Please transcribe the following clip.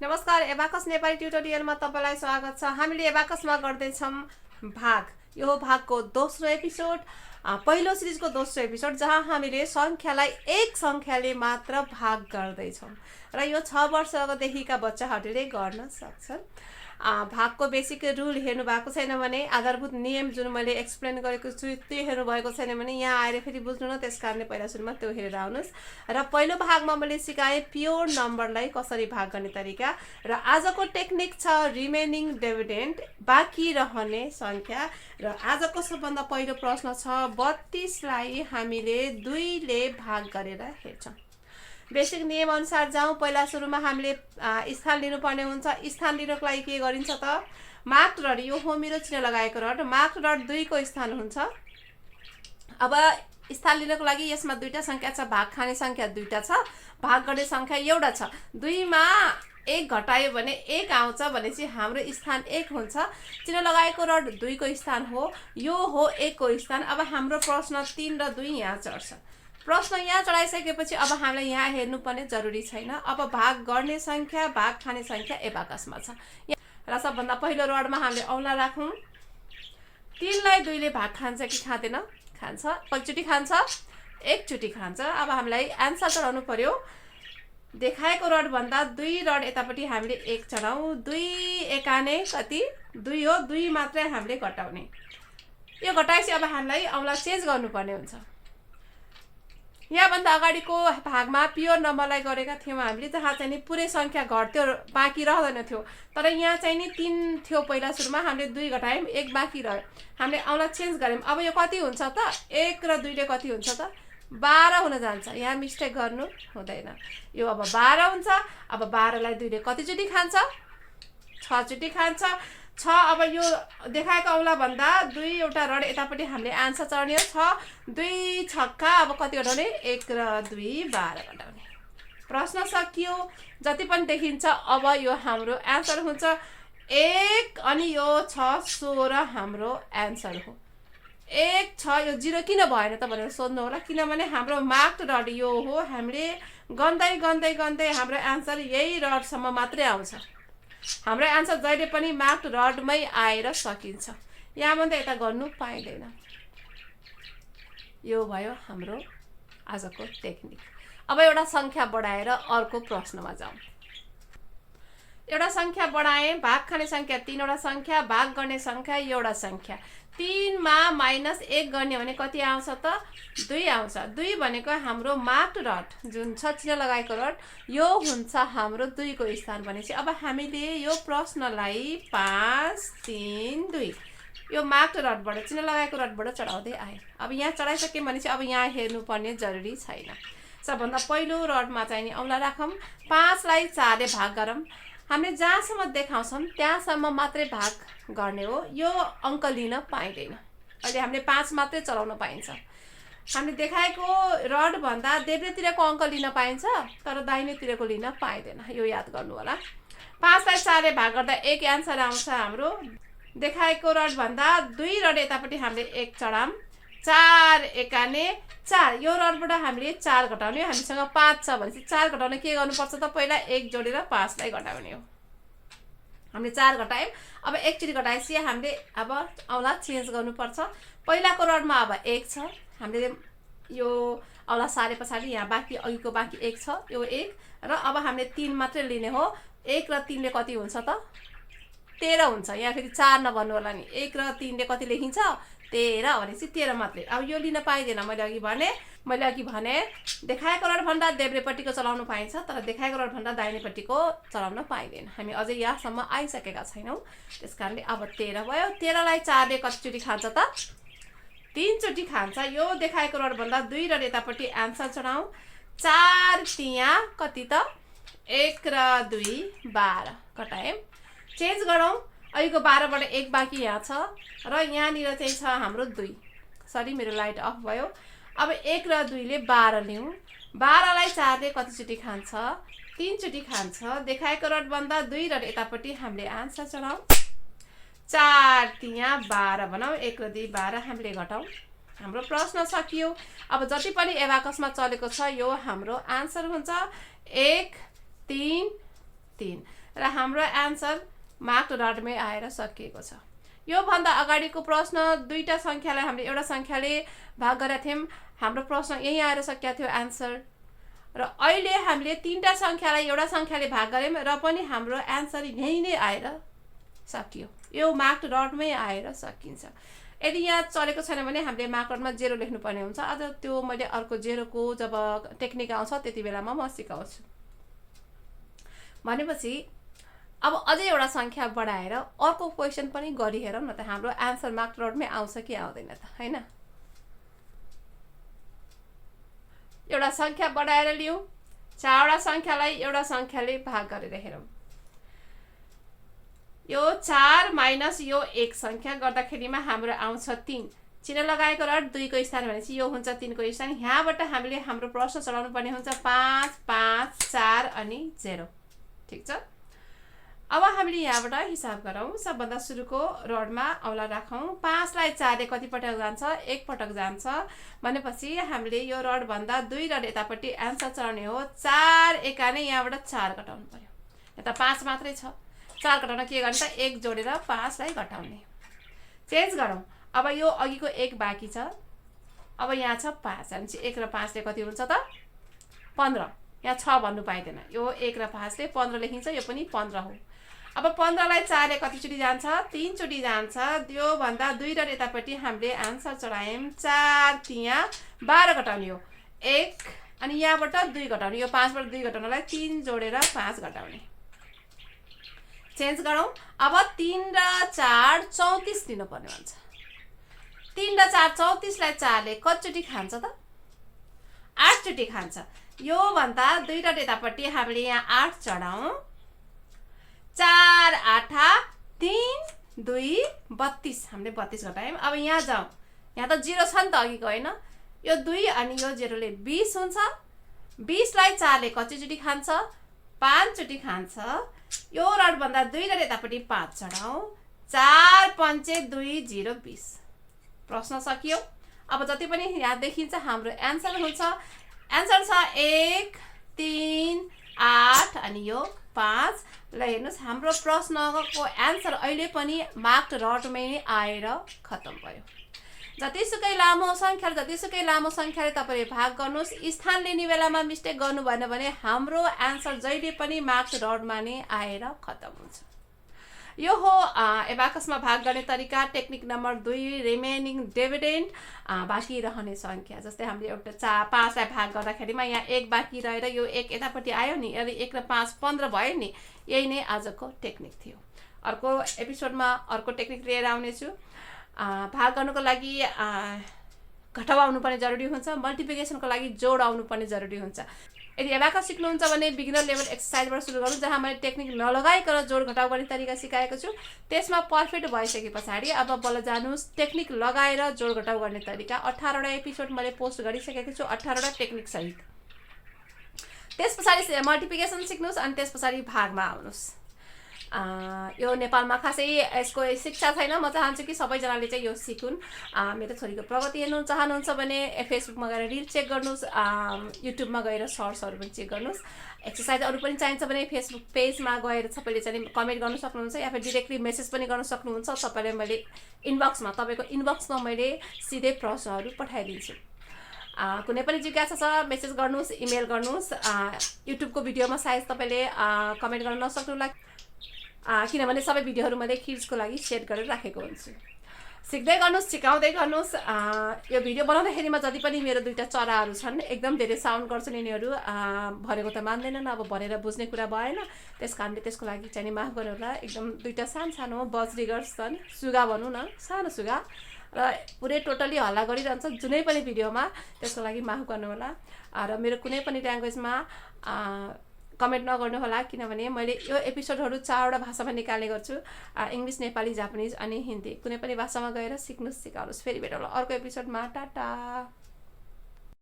नमस्कार, एबाकस नेपाली ट्युटोरियलमा तपाईलाई स्वागत छ। हामीले एबाकसमा गर्दैछौं भाग। यो भागको दोस्रो एपिसोड, पहिलो सिरिजको दोस्रो एपिसोड, जहाँ हामीले संख्यालाई एक संख्याले मात्र भाग गर्दैछौं र यो 6 वर्षदेखिका बच्चाहरूले गर्न सक्छन्। भागको बेसिक रुल हेर्नु भएको छैन भने, आधारभूत नियम जुन मैले एक्सप्लेन गरेको छु त्यो हेर्नु भएको छैन भने यहाँ आएर फेरि बुझ्नु न, त्यसकारणले पहिला सुरुमा त्यो हेरेर आउनुस्। र पहिलो भागमा मैले सिकाएँ प्योर नम्बरलाई कसरी भाग गर्ने तरिका, र आजको टेक्निक छ रिमेनिङ डिभिडेन्ड, बाँकी रहने संख्या। र आजको सबभन्दा पहिलो प्रश्न छ 32 लाई हामीले 2 ले भाग गरेर हेर्छौं। बेसिक नियम अनुसार जाउँ। पहिला सुरुमा हामीले स्थान लिनुपर्ने हुन्छ। स्थान लिनको लागि के गरिन्छ त, मार्क्ड रड, यो हो मेरो चिन्ह लगाएको रड, मार्क्ड रड 2 को स्थान हुन्छ। अब स्थान लिनको लागि यसमा दुईटा संख्या छ, भाग खाने संख्या दुईटा छ, भाग गर्ने संख्या एउटा छ। 2 मा 1 घटायो भने 1 आउँछ भनेपछि हाम्रो स्थान 1 हुन्छ। चिन्ह लगाएको रड 2 को स्थान हो, यो हो 1 को स्थान। अब हाम्रो प्रश्न 3 र 2 यहाँ चढ्छ। प्रश्न यहाँ चढाइसकेपछि अब हामीलाई यहाँ हेर्नुपर्ने जरुरी छैन। अब भाग गर्ने संख्या, भाग खाने संख्या एबाकसमा छ। र सबभन्दा पहिलो रडमा हामीले औंला राखौं। 3 लाई 2 ले भाग खान्छ कि खाँदैन? खान्छ। कतिचोटि खान्छ? एकचोटि खान्छ। अब हामीलाई आन्सर चढाउनु पर्यो। देखाएको रड भन्दा 2 रड यतापट्टि हामीले 1 चढाउँ। 2 एकाने कति? 2 हो। 2 मात्रै हामीले घटाउने। यो घटाएपछि अब हामीलाई औंला चेन्ज गर्नुपर्ने हुन्छ। यहाँ भन्दा अगाडिको भागमा प्योर नम्बरलाई गरेका थियौं हामीले, जहाँ चाहिँ नि पुरै संख्या घट्थ्यो, बाँकी रहदैन थियो। तर यहाँ चाहिँ नि 3 थियो पहिला सुरुमा, हामीले 2 घटायौं, 1 बाँकी रह्यो। हामीले औंला चेन्ज गर्यौं। अब यो कति हुन्छ त? 1 र 2 ले कति हुन्छ त? 12 हुन जान्छ। यहाँ मिस्टेक गर्नु हुँदैन। यो अब 12 हुन्छ। अब 12 लाई 2 ले कतिचोटि खान्छ? 6 चोटि खान्छ। 6। अब यो देखाएको औंला भन्दा 2 एउटा रड यतापट्टि हामीले आन्सर चढ्ने हो। 6 2 छक्का। अब कति घटाउने? 1 र 2 12 घटाउने। प्रश्न सकियो। जति पनि देखिन्छ अब यो हाम्रो आन्सर हुन्छ 1 अनि यो 6 16 हाम्रो आन्सर हो। 1 6 यो 0 किन भएन त भनेर सोध्नु होला। किनभने हाम्रो मार्क्ड रड यो हो। हामीले गन्दै गन्दै गन्दै हाम्रो आन्सर यही रडसम्म मात्रै आउँछ। हाम्रो आन्सर जहिले पनि मार्क्ड रडमै आएर सकिन्छ। यहाँ भन्दा यता गर्नु पाइँदैन। यो भयो हाम्रो आजको टेक्निक। अब एउटा संख्या बढाएर अर्को प्रश्नमा जाउँ। एउटा संख्या बढाएँ, भाग खाने संख्या 3 वटा संख्या, भाग गर्ने संख्या एउटा संख्या। 3 मा -1 गर्ने भने कति आउँछ त? 2 आउँछ। 2 भनेको हाम्रो मार्क्ड रड जुन छ, चिन्ह लगाएको रड, यो हुन्छ हाम्रो 2 को स्थान भनेपछि अब हामीले यो प्रश्नलाई 5 3 2 यो मार्क्ड रडबाट, चिन्ह लगाएको रडबाट चढाउँदै आए। अब यहाँ चढाइसक्यौँ भनेपछि अब यहाँ हेर्नुपर्ने जरुरी छैन। सबभन्दा पहिलो रडमा चाहिँ नि औंला राखौँ। 5 लाई 4 ले भाग गरौँ। हामीले जहाँसम्म देखाउँछौँ त्यहाँसम्म मात्रै भाग गर्ने हो। यो अङ्क लिन पाइँदैन। अहिले हामीले 5 मात्रै चलाउन पाइन्छ। हामीले देखाएको रड भन्दा देब्रेतिरको अङ्क लिन पाइन्छ, तर दाहिनेतिरको लिन पाइँदैन। यो याद गर्नु होला। 5 लाई 4 ले भाग गर्दा 1 आन्सर आउँछ हाम्रो। देखाएको रड भन्दा 2 रड यतापट्टि हामीले 1 चढाम। 4 एकाने 4। यो रडबाट हामीले 4 घटाउने। हामीसँग 5 छ भनेपछि 4 घटाउन के गर्नुपर्छ त? पहिला 1 जोडेर 5 लाई घटाउने हो। हामीले 4 घटायौं। अब एकचोटि घटाएपछि हामीले अब औंला चेन्ज गर्नुपर्छ। पहिलाको रडमा अब 1 छ। हामीले यो औंला सारे पछाडि यहाँ बाँकी, अघिको बाँकी 1 छ, यो 1। र अब हामीले 3 मात्रै लिने हो। 1 र 3 ले कति हुन्छ त? 13 हुन्छ। यहाँ फेरि 4 नभन्नु होला नि। 1 र 3 ले कति लेखिन्छ? 13 भनेपछि 13 मात्रै। अब यो लिन पाइँदैन। मैले अघि भने देखाएको रड भन्दा देब्रेपट्टिको चलाउन पाइन्छ, तर देखाएको रड भन्दा दाहिनेपट्टिको चलाउन पाइँदैन। हामी अझै यहाँसम्म आइसकेका छैनौँ। त्यसकारणले अब 13 भयो। 13 लाई 4 ले कतिचोटि खान्छ त? 3 चोटि खान्छ। यो देखाएको रड भन्दा 2 रड यतापट्टि आन्सर चढाउँ। 4 3 कति त? 1 र 2 12 घटायौँ। चेन्ज गरौँ। अहिलेको 12 बाट 1 बाँकी यहाँ छ, र यहाँनिर चाहिँ छ हाम्रो 2। सरी, मेरो लाइट अफ भयो। अब 1 र 2 ले 12 लिउँ। 12 लाई 4 ले कतिचोटि खान्छ? 3 चोटि खान्छ। देखाएको रड भन्दा 2 रड यतापट्टि हामीले आन्सर चढाउँ। 4 3 12 बनाऊ। 1 र 2 12 हामीले घटाउँ। हाम्रो प्रश्न सकियो। अब जति पनि एबाकसमा चलेको छ यो हाम्रो आन्सर हुन्छ 1 3 3। र हाम्रो एन्सर मार्क्ड रडमै आएर सकिएको छ। यो भन्दा अगाडिको प्रश्न दुईटा संख्यालाई हामीले एउटा संख्याले भाग गरेका थियौं, हाम्रो प्रश्न यही आएर सकिएको थियो एन्सर। र अहिले हामीले तीनटा संख्यालाई एउटा संख्याले भाग गर्यौं र पनि हाम्रो एन्सर यही नै आएर सकियो। यो मार्क्ड रडमै आएर सकिन्छ। यदि यहाँ चलेको छैन भने हामीले मार्क्ड रडमा 0 लेख्नुपर्ने हुन्छ। अझ त्यो मैले अर्को 0 को जब टेक्निक आउँछ त्यति बेलामा म सिकाउँछु। भनेपछि अब अझै एउटा संख्या बढाएर अर्को क्वेशन पनि गरी हेरौँ न त हाम्रो एन्सर मार्क्ड रडमै आउँछ कि आउँदैन त, हैन? एउटा संख्या बढाएर लियौं, चारवटा संख्यालाई एउटा संख्याले भाग गरेर हेरौँ। यो 4 माइनस यो 1 संख्या गर्दाखेरिमा हाम्रो आउँछ 3। चिन्ह लगाएको रड 2 को स्थान भनेपछि यो हुन्छ 3 को स्थान। यहाँबाट हामीले हाम्रो प्रश्न चलाउनु पर्ने हुन्छ 5 5 4 अनि 0। ठीक छ। अब हामीले यहाँबाट हिसाब गरौँ। सबभन्दा सुरुको रडमा औला राखौँ। 5 लाई 4 ले कति पटक जान्छ? 1 पटक जान्छ। भनेपछि हामीले यो रड भन्दा 2 रड यतापट्टि एन्सर चलाउने हो। 4 एका नै यहाँबाट 4 घटाउनु पर्यो। यता 5 मात्रै छ। 4 घटाउन के गर्ने त? 1 जोडेर 5 लाई घटाउने। चेन्ज गरौँ। अब यो अघिको 1 बाँकी छ। अब यहाँ छ 5। अनि 1 र 5 ले कति हुन्छ त? 15। यहाँ 6 भन्नु पाइदैन। यो 1 र 5 ले 15 लेखिन्छ। यो पनि 15 हो। अब 15 लाई 4 ले कतिचोटि जान्छ? 3 चोटि जान्छ। त्यो भन्दा 2 र यतापट्टि हामीले आन्सर चढायौं। 4 तिया 12 घटाउने हो। 1 अनि यहाँबाट 2 घटाउने। यो 5 बाट 2 घटाउनलाई 3 जोडेर 5 घटाउने। चेन्ज गरौँ। अब 3 र 4 34 दिनुपर्ने हुन्छ। 3 र 4 34 लाई 4 ले कतिचोटि खान्छ त? 8 चोटि खान्छ। यो भन्दा 2 र यतापट्टि हामीले यहाँ 8 चढाउँ। 4 8 3 2 32। हामीले 32 घटायौं। अब यहाँ जाउँ। यहाँ त 0 छ नि त अघिको, हैन? यो 2 अनि यो 0 ले 20 हुन्छ। 20 लाई 4 ले कतिचोटि खान्छ? 5 चोटि खान्छ। यो रड भन्दा 2 र यतापट्टि 5 चढाउँ। 4 5 2 0 20। प्रश्न सकियो। अब जति पनि यहाँ देखिन्छ हाम्रो एन्सर हुन्छ। एन्सर छ 1 3 8 अनि यो 5। ल हेर्नुस्, हाम्रो प्रश्नको एन्सर अहिले पनि मार्क्ड रडमै आएर खत्तम भयो। जतिसुकै लामो संख्याले तपाईले भाग गर्नुस्। स्थान लिने बेलामा मिस्टेक गर्नु भएन भने हाम्रो एन्सर जहिले पनि मार्क्ड रडमा नै आएर खत्तम हुन्छ। यो हो एबाकसमा भाग गर्ने तरिका। टेक्निक नम्बर 2 रिमेनिङ डिभिडेन्ड, बाँकी रहने संख्या। जस्तै हामीले एउटा 5 लाई भाग गर्दाखेरिमा यहाँ 1 बाँकी रहेर यो 1 यतापट्टि आयो नि। अनि 1 र 5 15 भयो नि। यही नै आजको टेक्निक थियो। अर्को एपिसोडमा अर्को टेक्निक लिएर आउने छु। भाग गर्नुको लागि घटाउ आउनुपर्ने जरुरी हुन्छ। मल्टिप्लिकेसनको लागि जोड आउनुपर्ने जरुरी हुन्छ। यदि एबाकस सिक्नुहुन्छ भने बिगिनर लेभल एक्सरसाइजबाट सुरु गर्नु, जहाँ मैले टेक्निक नलगाइकन जोड घटाउ गर्ने तरिका सिकाएको छु। त्यसमा पर्फेक्ट भइसके पछाडि अब बल्ल जानुस् टेक्निक लगाएर जोड घटाउ गर्ने तरिका। 18 वटा एपिसोड मैले पोस्ट गरिसकेको छु, 18 वटा टेक्निक सहित। त्यस पछाडि मल्टिप्लिकेसन सिक्नुस् अनि त्यस पछाडि भागमा आउनुस्। यो नेपालमा खासै यसको शिक्षा छैन। म चाहन्छु कि सबैजनाले चाहिँ यो सिकुन्। मेरो छोरीको प्रगति हेर्नु चाहनुहुन्छ भने फेसबुकमा गएर रिल चेक गर्नुस्, युट्युबमा गएर सर्ट्सहरू पनि चेक गर्नुस्। एक्सरसाइज अरू पनि चाहिन्छ भने फेसबुक पेजमा गएर सबैले चाहिँ कमेन्ट गर्न सक्नुहुन्छ या फिर डाइरेक्टली मेसेज पनि गर्न सक्नुहुन्छ। सबैले मैले इनबक्समा, तपाईँको इनबक्समा मैले सिधै प्रश्नहरू पठाइदिन्छु। कुनै पनि जिज्ञासा छ मेसेज गर्नुस्, इमेल गर्नुस्। युट्युबको भिडियोमा सायद तपाईँले कमेन्ट गर्न नसक्नुहुला, किनभने सबै भिडियोहरू मैले किड्सको लागि सेट गरेर राखेको हुन्छु। सिक्दै गर्नुस्, सिकाउँदै गर्नुस्। यो भिडियो बनाउँदाखेरिमा जति पनि मेरो 2टा चराहरू छन् एकदम धेरै साउन्ड गर्छन्। यिनीहरू भनेको त मान्दैनन्। अब भनेर बुझ्ने कुरा भएन। त्यसकारणले त्यसको लागि चाहिँ माफ गर्नु होला। एकदम 2टा सानो बजरिगर्स छन्, सुगा भनौँ न, सानो सुगा, र पुरै टोटली हल्ला गरिरहन्छ जुनै पनि भिडियोमा। त्यसको लागि माफ गर्नु होला। र मेरो कुनै पनि ल्याङ्ग्वेजमा कमेन्ट नगर्नु होला, किनभने मैले यो एपिसोडहरू 4 वटा भाषामा निकाल्ने गर्छु। इङ्ग्लिस, नेपाली, जापानिज अनि हिन्दी। कुनै पनि भाषामा गएर सिक्नुस्, सिकाउनुस्। फेरि भेटौँला अर्को एपिसोडमा। टाटा।